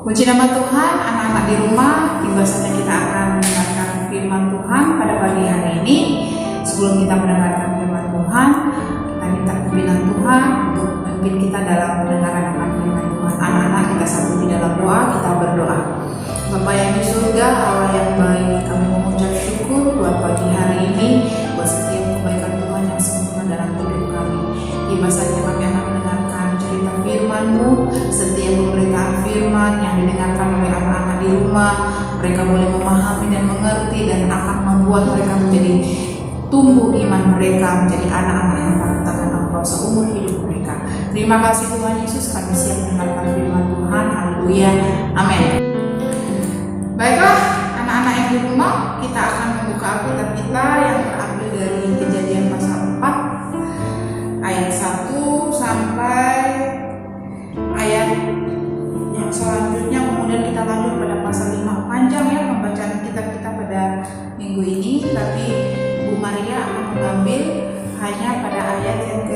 Puji nama Tuhan, anak-anak di rumah, tiba saatnya kita akan mendengarkan firman Tuhan pada pagi hari ini. Sebelum kita mendengarkan firman Tuhan, kita minta pimpinan Tuhan untuk memimpin kita dalam pendengaran akan firman Tuhan. Anak-anak, kita satu di dalam doa, kita berdoa. Bapa yang di surga, Allah yang baik, kami mengucap syukur buat pagi hari ini, buat setiap kebaikan Tuhan yang sempurna dalam hidup kami. Tiba saatnya kami akan mendengarkan cerita firman-Mu, setiap pemberitaan firman yang didengarkan oleh anak-anak di rumah, mereka boleh memahami dan mengerti dan akan membuat mereka menjadi tumbuh iman mereka menjadi anak-anak yang takut akan Engkau seumur hidup mereka. Terima kasih Tuhan Yesus, kami siap mendengarkan firman Tuhan. Haleluya, amin. Baiklah, anak-anak yang di rumah, kita akan membuka Alkitab kita yang terambil dari Kejadian pasal 4 ayat 1 sampai ayat yang selanjutnya. Kemudian kita lanjut pada pasal 5. Panjang ya pembacaan kitab kita pada minggu ini, tapi Bu Maria akan mengambil hanya pada ayat yang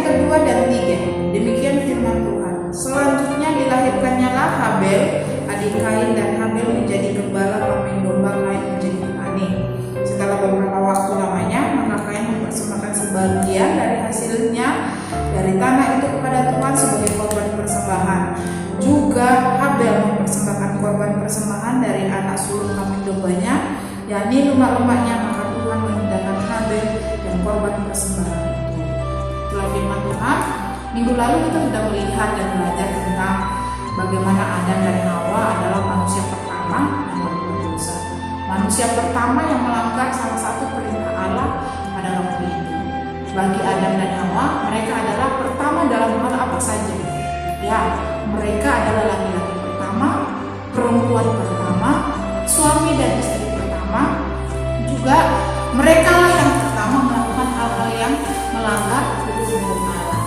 kedua dan 3. Demikian firman Tuhan. Selanjutnya dilahirkannya lah Habel, adik Kain, dan Habel menjadi gembala kambing domba, Kain menjadi petani. Setelah beberapa waktu lamanya, maka Kain mempersembahkan sebagian dari hasilnya dari tanah itu kepada Tuhan sebagai korban persembahan. Juga Habel mempersembahkan korban persembahan dari anak sulung kambing dombanya, yakni lemak-lemaknya, maka Tuhan mengindahkan Habel dan korban persembahan itu. Itulah firman Tuhan. Minggu lalu kita sudah melihat dan belajar tentang bagaimana Adam dan Hawa adalah manusia pertama yang berbuat dosa. Manusia pertama yang melanggar salah satu perintah Allah pada waktu itu. Bagi Adam dan Hawa, mereka adalah pertama dalam hal apa saja. Ya, mereka adalah laki-laki pertama, perempuan pertama, suami dan istri pertama. Juga mereka lah yang pertama melakukan hal-hal yang melanggar hukum Allah.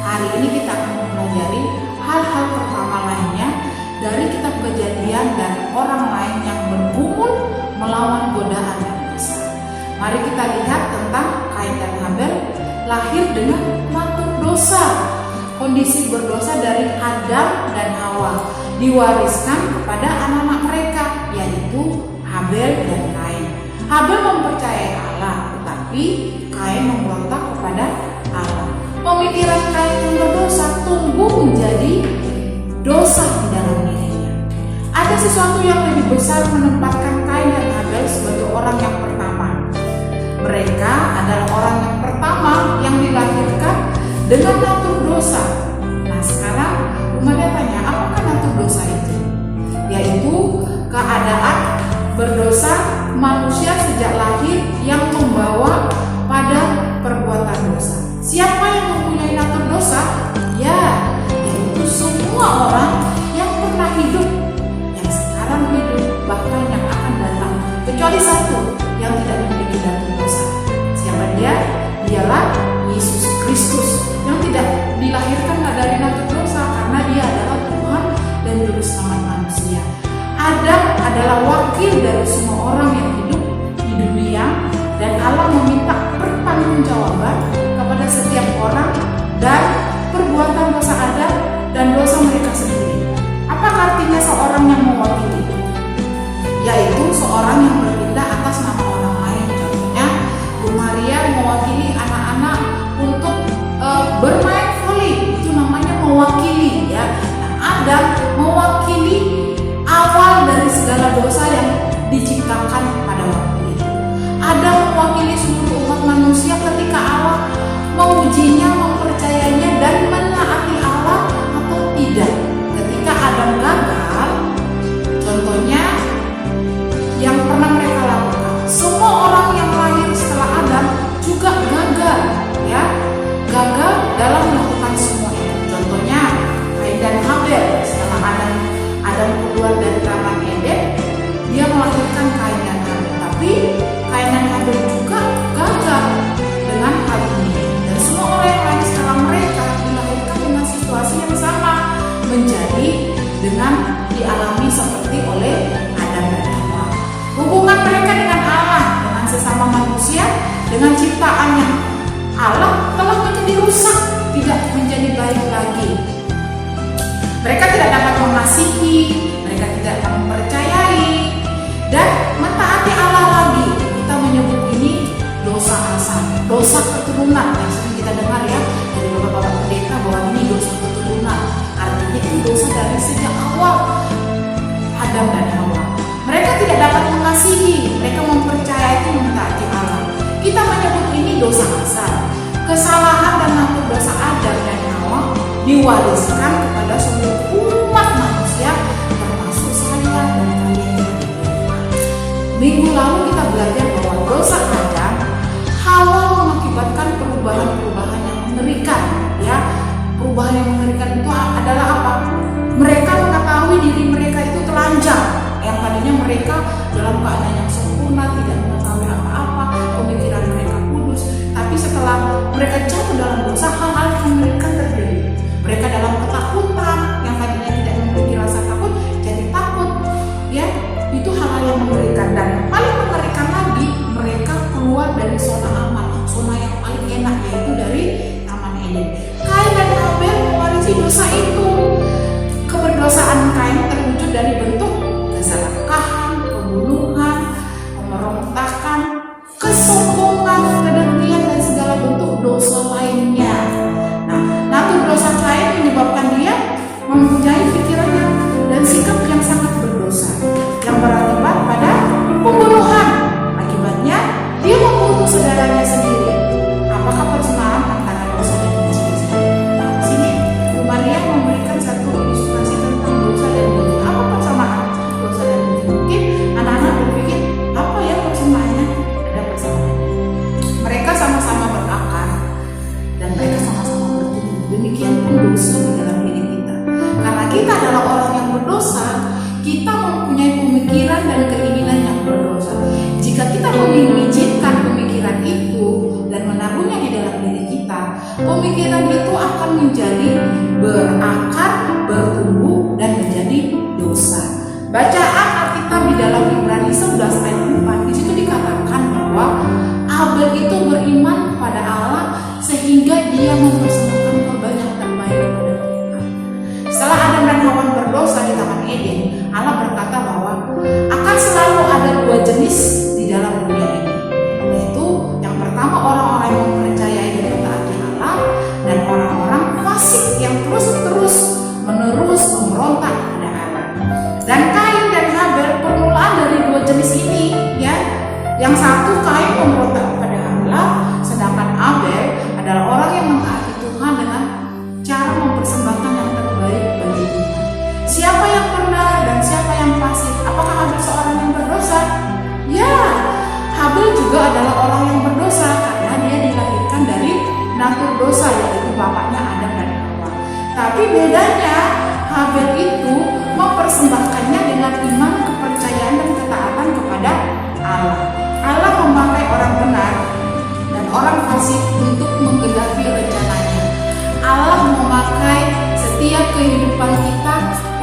Hari ini kita akan mempelajari hal-hal pertama lainnya dari kitab Kejadian dan orang lain yang bergumul melawan godaan yang besar. Mari kita lihat tentang Kain dan Habel lahir dengan natur dosa. Kondisi berdosa dari Adam dan Hawa diwariskan kepada anak-anak mereka, yaitu Habel dan Kain. Habel mempercayai Allah, tetapi Kain memberontak kepada Allah. Pemikiran Kain yang berdosa tumbuh menjadi dosa di dalam dirinya. Ada sesuatu yang lebih besar menempatkan Kain dan Habel sebagai orang yang pertama. Mereka adalah orang yang pertama yang dilahirkan dengan natur dosa. Nah sekarang Umaria tanya, apakah natur dosa itu? Yaitu keadaan berdosa manusia sejak lahir yang membawa pada perbuatan dosa. Siapa yang mempunyai natur dosa? Ya, yaitu semua orang yang pernah hidup, yang sekarang hidup, bahkan yang akan datang, kecuali satu yang tidak memiliki natur dosa. Siapa dia? Dialah Yesus Kristus yang tidak dilahirkan dari natur dosa, karena dia adalah Tuhan dan Juru Selamat manusia. Adam adalah wakil dari semua orang yang hidup di dunia, dan Allah meminta pertanggungjawaban kepada setiap orang dan perbuatan dosa Adam dan dosa mereka sendiri. Apa artinya seorang yang mewakili? Yaitu seorang yang bertindak atas nama orang lain. Contohnya, Bu Maria mewakili anak-anak untuk bermain voli, itu namanya mewakili ya. Nah, Adam mewakili awal dari segala dosa yang diciptakan pada waktu itu. Adam mewakili seluruh umat manusia ketika Allah mengujinya, mempercayainya dan menaati Allah atau tidak. Ketika Adam gagal, contohnya yang pernah mereka lakukan, semua orang yang lahir setelah Adam juga gagal ya, gagal dalam melakukan semua itu. Contohnya Kain dan Habel. Setelah Adam keluar dari Taman Eden, dia melahirkan Kain dan Habel. Tapi Kain dan Habel juga gagal dengan hal ini. Dan semua orang yang lain setelah mereka dilahirkan dengan situasi yang sama, menjadi dengan dialami seperti oleh Adam dan Hawa. Hubungan mereka dengan Allah, dengan sesama manusia, dengan ciptaan yang Allah telah menjadi rusak, tidak menjadi baik lagi. mengasihi, mereka tidak mempercayai, dan mentaati Allah lagi. Kita menyebut ini dosa asal, dosa keturunan yang sering kita dengar ya dari beberapa pendeta bahwa ini dosa keturunan. Artinya itu dosa dari sejak awal Adam dan Hawa. Mereka tidak dapat mengasihi, mereka mempercayai itu mentaati Allah. Kita menyebut ini dosa asal. Kesalahan dan natur dosa Adam dan Hawa diwariskan kepada seluruh umat manusia, termasuk saya dan kalian. Minggu lalu kita belajar bahwa dosa Adam Hawa mengakibatkan perubahan-perubahan yang mengerikan, ya. Perubahan yang mengerikan itu adalah apa? Mereka mengetahui diri mereka itu telanjang. Yang tadinya mereka dalam keadaan yang sempurna, tidak mengetahui apa-apa, pemikiran mereka kudus. Tapi setelah mereka jatuh dalam dosa, hal-hal yang mengerikan terjadi. Mereka dalam ketakutan, yang tadinya tidak memiliki rasa takut, jadi takut. Ya, itu hal-hal yang mengerikan. Dan paling mengerikan lagi, mereka keluar dari zona aman, zona yang paling enak, yaitu dari Taman Eden. Kain dan Habel mewarisi dosa itu. Keberdosaan Kain terwujud dari bentuk keserakahan, pembunuhan, pemberontakan, kesombongan, kedengkian, dan segala bentuk dosa lainnya. Nah, natur dosa Kain menyebabkan dia mempunyai pikirannya dan sikap yang sangat berdosa, yang berakibat pada pembunuhan. Akibatnya, dia membunuh saudaranya sendiri. Apakah persamaan antara dosa dan benci? Nah, sini Bu Maria memberikan satu ilustrasi tentang dosa dan benci. Apa persamaan dosa dan benci? Mungkin anak-anak berpikir, apa ya persamaannya? Ada persamaan. Mereka sama-sama berakar dan mereka sama-sama bertumbuh. Demikian pun dosa di dalam diri kita. Karena kita adalah orang yang berdosa, kita mempunyai pemikiran dan keinginan yang berdosa. Jika kita mengizinkan pemikiran itu dan menaruhnya di dalam diri kita, pemikiran itu akan menjadi berakar, bertumbuh, dan menjadi dosa. Bacaan Alkitab di dalam Ibrani 11 ayat 4, di situ dikatakan bahwa Abel itu beriman kepada Allah sehingga dia mempersembahkan korban yang terbaik kepada Tuhan. Setelah Adam dan Hawa berdosa di Taman Eden, Allah berkata bahwa akan selalu ada dua jenis di dalam dunia ini, yaitu yang pertama orang-orang yang mempercayai dan mentaati Allah, dan orang-orang fasik yang terus menerus memberontak kepada Allah. Dan Kain dan Habel permulaan dari dua jenis ini, ya. Yang satu Kain memberontak kepada Allah, sedangkan Abel adalah orang yang mentaati Tuhan dengan cara mempersembahkan yang terbaik bagi Tuhan. Siapa yang benar dan siapa yang fasik? Apakah Habel seorang yang berdosa? Ya, Habel juga adalah orang yang berdosa karena dia dilahirkan dari natur dosa, yaitu bapaknya Adam dan Hawa. Tapi bedanya Habel itu mempersembahkannya dengan iman, kepercayaan, dan ketaatan kepada Allah. Allah memakai orang benar dan orang fasik untuk menggenapi rencananya. Allah memakai setiap kehidupan kita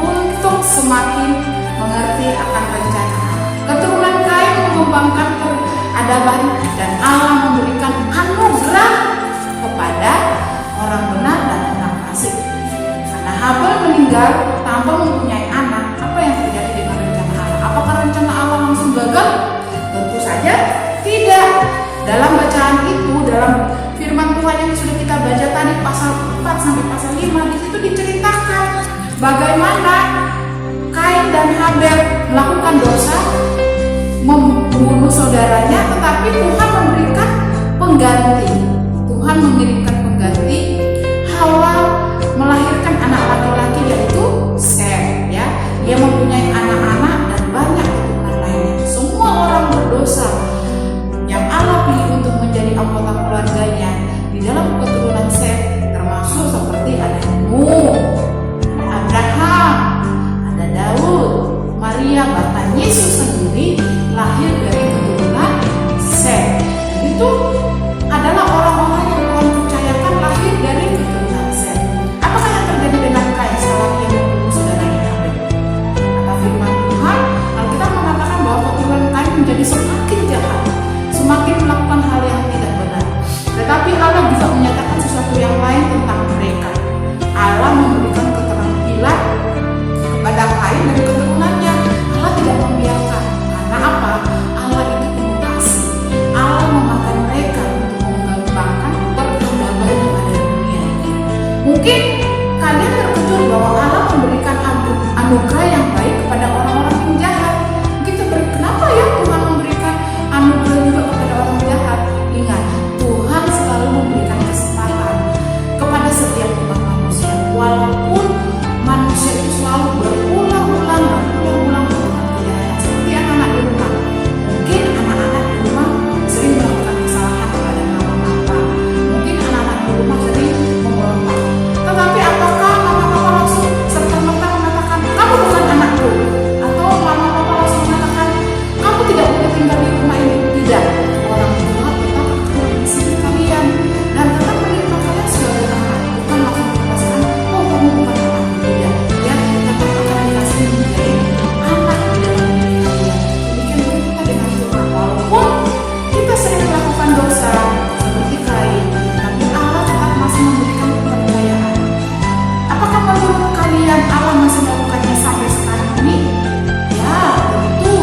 untuk semakin mengerti akan rencana Allah. Keturunan Kain mengembangkan peradaban dan Allah memberikan anugerah kepada orang benar dan orang fasik. Karena Habel meninggal tanpa mempunyai anak, apa yang terjadi dengan rencana Allah? Apakah rencana Allah langsung gagal? Tentu saja tidak. Dalam bacaan itu, dalam firman Tuhan yang sudah kita baca tadi pasal 4 sampai pasal 5, di situ diceritakan bagaimana Kain dan Habel melakukan dosa, membunuh saudaranya, tetapi Tuhan memberikan pengganti. Tuhan mengirimkan pengganti. Hawa melahirkan anak laki-laki, yaitu Sem, ya. Dia mempunyai anak-anak dan banyak keturunan lainnya. Semua orang berdosa yang Allah pilih untuk menjadi anggota keluarganya di dalam keturunan Sem, termasuk seperti ada Nuh, Abraham, ada Daud, Maria, bahkan Yesus sendiri lahir dari keturunan Sem. Dan itu adalah orang-orang yang Tuhan percayakan lahir dari keturunan Sem. kalian terkejut bahwa Allah memberikan anugerah yang baik kepada orang-orang yang jahat. Kita kenapa ya Tuhan memberikan anugerah juga kepada orang jahat? Ingat, Tuhan selalu memberikan kesempatan kepada setiap umat manusia, walaupun manusia itu selalu berulang-ulang melakukan kejahatan. Seperti anak-anak di rumah, mungkin anak-anak di rumah sering melakukan kesalahan kepada mama-papa, mungkin anak-anak di rumah sering memberontak. Tetapi apakah mama-papa langsung serta-merta mengatakan kamu bukan anakku, atau mama-papa langsung mengatakan kamu tidak boleh tinggal di rumah ini? Tidak. Orang tua tetap akan mengasihi kalian dan tetap menerima kalian sebagai anak, bukan langsung mengatakan oh kamu bukan anak. Tidak. Ya, tetap akan dikasih menjadi anak di dalam diri kalian. Demikian kita dengan Tuhan, walaupun kita sering melakukan dosa seperti Kain, tapi Allah tetap masih memberikan kepercayaan. Apakah menurut kalian Allah masih melakukannya sampai sekarang ini? Ya, tentu.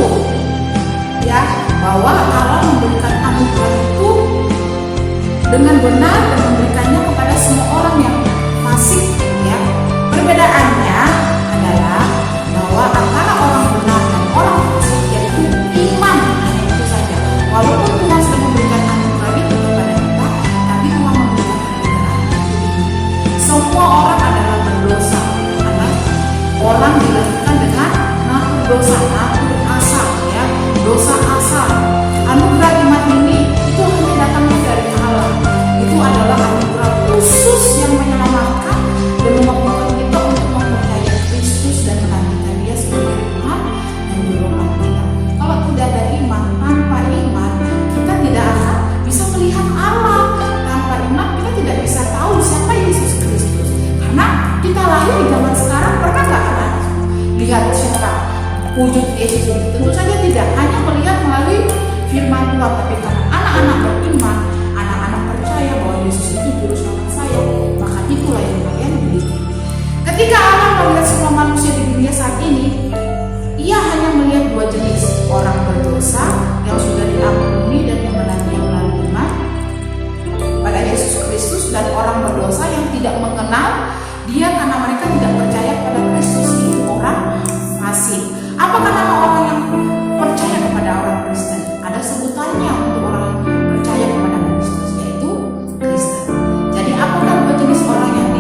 Ya, bahwa Allah memberikan anugerah itu dengan benar dan memberikannya kepada semua orang yang fasik. Ya, perbedaannya adalah bahwa antara orang benar dan orang fasik yaitu iman, hanya itu saja. Walaupun Tuhan sudah memberikan anugerah itu kepada kita, tapi Tuhan memberikan anugerah itu. Semua orang adalah berdosa karena orang dilahirkan dengan natur dosa, natur asal, ya, dosa asal. Anugerah iman ini itu hanya datangnya dari Allah. Itu adalah anugerah khusus yang menyelamatkan dan memampukan kita untuk mempercayai Kristus dan menantikan Dia sebagai Tuhan dan Juru Selamat kita. Kalau tidak ada iman, tanpa iman kita tidak akan bisa melihat Allah. Tanpa iman kita tidak bisa tahu siapa Yesus Kristus. Karena kita lahir di zaman sekarang, pernah nggak anak lihat siapa wujud Yesus itu? Tentu saja tidak. Hanya melihat melalui firman Tuhan. Tapi karena anak-anak beriman, anak-anak percaya bahwa Yesus itu Juru Selamat saya, maka itulah yang kalian miliki. Ketika Allah melihat semua manusia di dunia saat ini, Ia hanya melihat dua jenis: orang berdosa yang sudah diampuni dan memenangi melalui iman pada Yesus Kristus, dan orang berdosa yang tidak mengenal Dia karena mereka tidak percaya pada Kristus, yaitu orang fasik. Apakah nama orang yang percaya kepada orang Kristen? Ada sebutannya untuk orang yang percaya kepada Kristus, yaitu Kristen. Jadi apakah dua jenis orang yang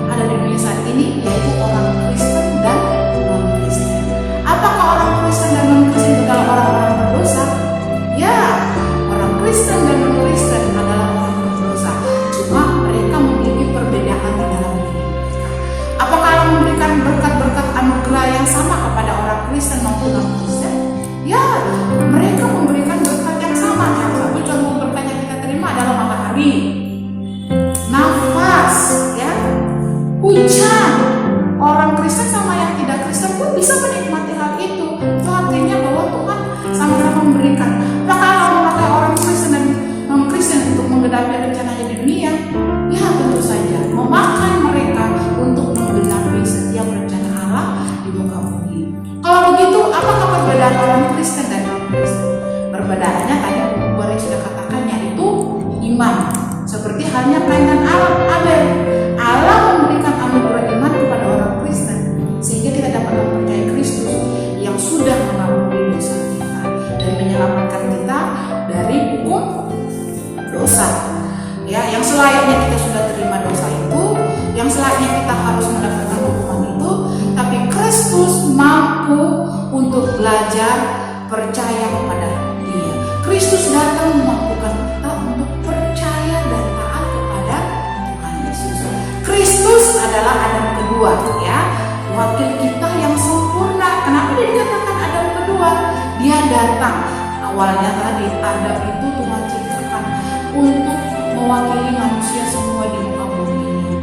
ada di dunia saat ini? Yaitu orang Kristen dan non-Kristen. Apakah orang Kristen dan non-Kristen itu adalah orang-orang berdosa? Ya, orang Kristen dan non-Kristen adalah orang berdosa. Cuma mereka memiliki perbedaan di dalam diri mereka. Apakah Allah memberikan berkat-berkat anugerah yang sama kepada orang Kristen maupun non-Kristen? Ya, mereka memberikan berkat yang sama. Salah satu contoh berkat yang kita terima adalah matahari, nafas, ya, hujan. Orang Kristen sama yang tidak Kristen pun bisa menikmati hal itu. Itu artinya bahwa Tuhan sama-sama memberikan. Apakah Allah memakai orang Kristen dan non-Kristen untuk menggenapi rencananya di dunia? Ya, tentu saja. Memakai mereka untuk menggenapi setiap rencana Allah di muka bumi. Kalau begitu, apakah perbedaan orang Kristen dan non-Kristen? Perbedaannya tadi Bu Bari sudah katakan, yaitu iman. Seperti halnya Kain dan Abel. Allah memberikan anugerah iman kepada orang Kristen sehingga kita dapat mempercayai Kristus yang sudah mengampuni dosa kita dan menyelamatkan kita dari hukum dosa. Ya, yang selayaknya kita sudah terima dosa itu, yang selayaknya kita harus mendapatkan hukuman itu, tapi Kristus mampu untuk belajar percaya kepada Dia. Kristus datang memampukan kita untuk percaya dan taat kepada Tuhan Yesus. Kristus adalah Adam kedua, ya, wakil kita yang sempurna. Kenapa dia dikatakan Adam kedua? Dia datang. Awalnya tadi Adam itu Tuhan ciptakan untuk mewakili manusia semua di muka bumi ini.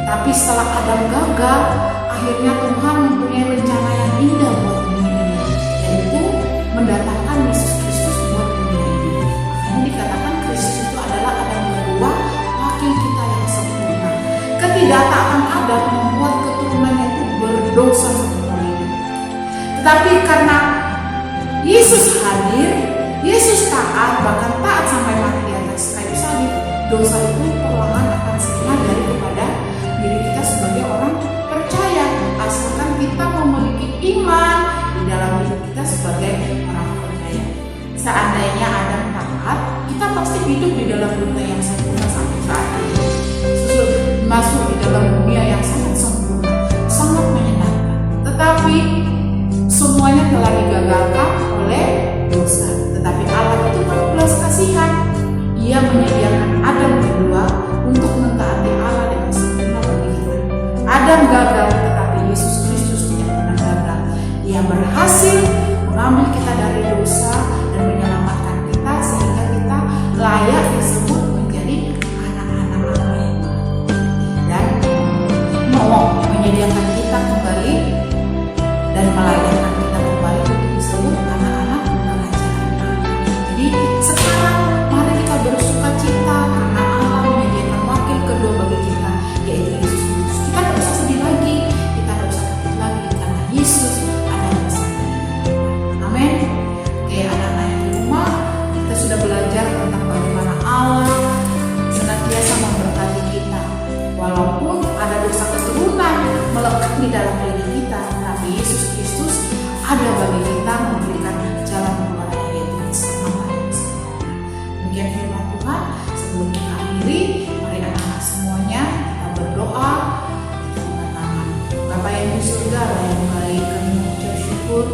Tapi setelah Adam gagal, akhirnya Tuhan mempunyai rencana yang indah buat dunia ini, yaitu mendatangkan Yesus Kristus buat dunia ini. Makanya dikatakan Kristus itu adalah Adam kedua, wakil kita yang sempurna. Ketidaktaatan Adam membuat keturunannya itu berdosa seumur hidup. Tetapi karena Yesus hadir, Yesus taat, bahkan taat sampai mati di atas kayu salib, dosa itu perlahan akan sirna dari kepada diri kita sebagai orang sebagai orang percaya. Seandainya Adam taat, kita pasti hidup di dalam dunia yang sempurna sampai saat ini. Masuk di dalam dunia yang sangat sempurna, sangat menyenangkan. Tetapi semuanya telah digagalkan oleh dosa. Tetapi Allah itu penuh belas kasihan. Ia menyediakan Adam kedua untuk mentaati Allah dengan sempurna bagi kita. Adam gagal, tetapi Yesus Kristus tidak pernah gagal. Dia berhasil mengambil kita dari dosa dan menyelamatkan kita sehingga kita layak disebut menjadi anak-anak Allah dan mau menyediakan kita kembali dan melayakkan kita kembali untuk disebut anak-anak kerajaan. Jadi sekarang mari kita bersuka cita karena Allah menyediakan wakil kedua bagi kita, yaitu Yesus Kristus. Kita tidak usah sedih lagi, kita tidak usah takut lagi karena Yesus ada bersama kita. Amin. Oke, anak-anak yang di rumah, kita sudah belajar tentang bagaimana Allah senantiasa memberkati kita. Walaupun ada dosa keturunan melekat di dalam diri kita, tapi Yesus Kristus ada bagi kita memberikan jalan keluar dari itu selama dan selamanya. Demikian firman Tuhan. Sebelum kita akhiri, mari anak-anak semuanya kita berdoa, kita bertangan. Bapa yang di surga, yang baik, kami mengucap syukur